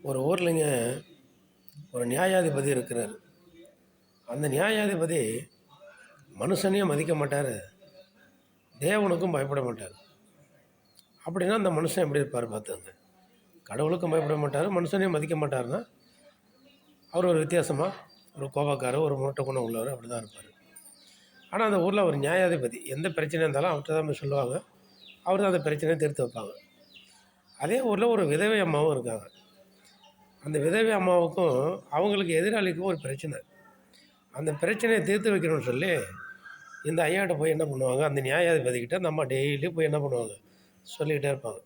ஒரு ஊர்லேங்க ஒரு நியாயாதிபதி இருக்கிறார். அந்த நியாயாதிபதி மனுஷனையும் மதிக்க மாட்டார், தேவனுக்கும் பயப்பட மாட்டார். அப்படின்னா அந்த மனுஷன் எப்படி இருப்பார் பார்த்துங்க. கடவுளுக்கும் பயப்பட மாட்டார், மனுஷனையும் மதிக்க மாட்டார்னா அவர் ஒரு வித்தியாசமாக ஒரு கோபக்காரர், ஒரு முரட்ட குணம் உள்ளவர், அப்படி தான் இருப்பார். ஆனால் அந்த ஊரில் ஒரு நியாயாதிபதி எந்த பிரச்சனையாக இருந்தாலும் அவர்கிட்ட தான் போய் சொல்லுவாங்க. அவர் தான் அந்த பிரச்சனையை தீர்த்து வைப்பாங்க. அதே ஊரில் ஒரு விதவை அம்மாவும் இருக்காங்க. அந்த விதவை அம்மாவுக்கும் அவங்களுக்கு எதிராளிக்கும் ஒரு பிரச்சனை. அந்த பிரச்சனையை தீர்த்து வைக்கணும்னு சொல்லி இந்த ஐயாட்ட போய் என்ன பண்ணுவாங்க, அந்த நியாயாதிபதிக்கிட்ட அந்த அம்மா டெய்லி போய் என்ன பண்ணுவாங்க, சொல்லிக்கிட்டே இருப்பாங்க.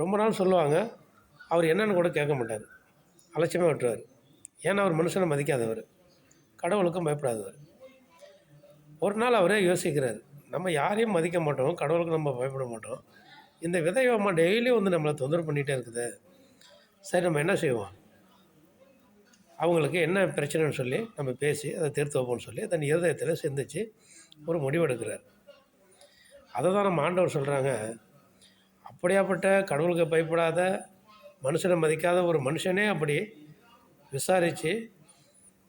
ரொம்ப நாள் சொல்லுவாங்க. அவர் என்னென்னு கூட கேட்க மாட்டார், அலட்சியமாக விட்டுருவார். ஏன்னா அவர் மனுஷனை மதிக்காதவர், கடவுளுக்கும் பயப்படாதவர். ஒரு நாள் அவரே யோசிக்கிறார், நம்ம யாரையும் மதிக்க மாட்டோம், கடவுளுக்கு நம்ம பயப்பட மாட்டோம், இந்த விதவை அம்மா டெய்லியும் வந்து நம்மளை தொந்தரவு பண்ணிகிட்டே இருக்குது. சரி, நம்ம என்ன செய்வோம், அவங்களுக்கு என்ன பிரச்சனைன்னு சொல்லி நம்ம பேசி அதை தீர்த்து வைப்போம்னு சொல்லி தன் இருதயத்தில் சிந்திச்சு ஒரு முடிவெடுக்கிறார். அதை தான் நம்ம ஆண்டவர் சொல்கிறாங்க, அப்படியாப்பட்ட கடவுளுக்கு பயப்படாத, மனுஷனை மதிக்காத ஒரு மனுஷனே அப்படி விசாரித்து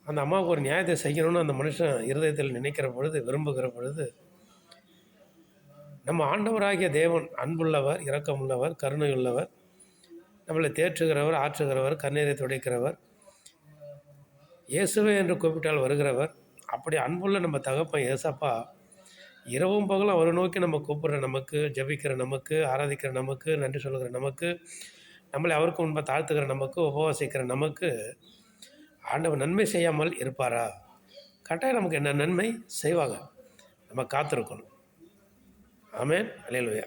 அந்த அம்மாவுக்கு ஒரு நியாயத்தை செய்யணும்னு அந்த மனுஷன் இருதயத்தில் நினைக்கிற பொழுது, விரும்புகிற பொழுது, நம்ம ஆண்டவராகிய தேவன் அன்புள்ளவர், இரக்கமுள்ளவர், கருணை உள்ளவர், நம்மளை தேற்றுகிறவர், ஆற்றுகிறவர், கண்ணீரை துடைக்கிறவர், இயேசுவே என்று கூப்பிட்டால் வருகிறவர். அப்படி அன்புள்ள நம்ம தகப்பன் ஏசப்பா இரவும் பகலும் அவரை நோக்கி நம்ம கூப்பிட்ற நமக்கு, ஜபிக்கிற நமக்கு, ஆராதிக்கிற நமக்கு, நன்றி சொல்லுகிற நமக்கு, நம்மளை அவருக்கு முன்பை தாழ்த்துக்கிற நமக்கு, உபவாசிக்கிற நமக்கு ஆண்டவர் நன்மை செய்யாமல் இருப்பாரா? கட்டாயம் நமக்கு என்ன நன்மை செய்வாங்க. நம்ம காத்திருக்கணும். ஆமென். அல்லேலூயா.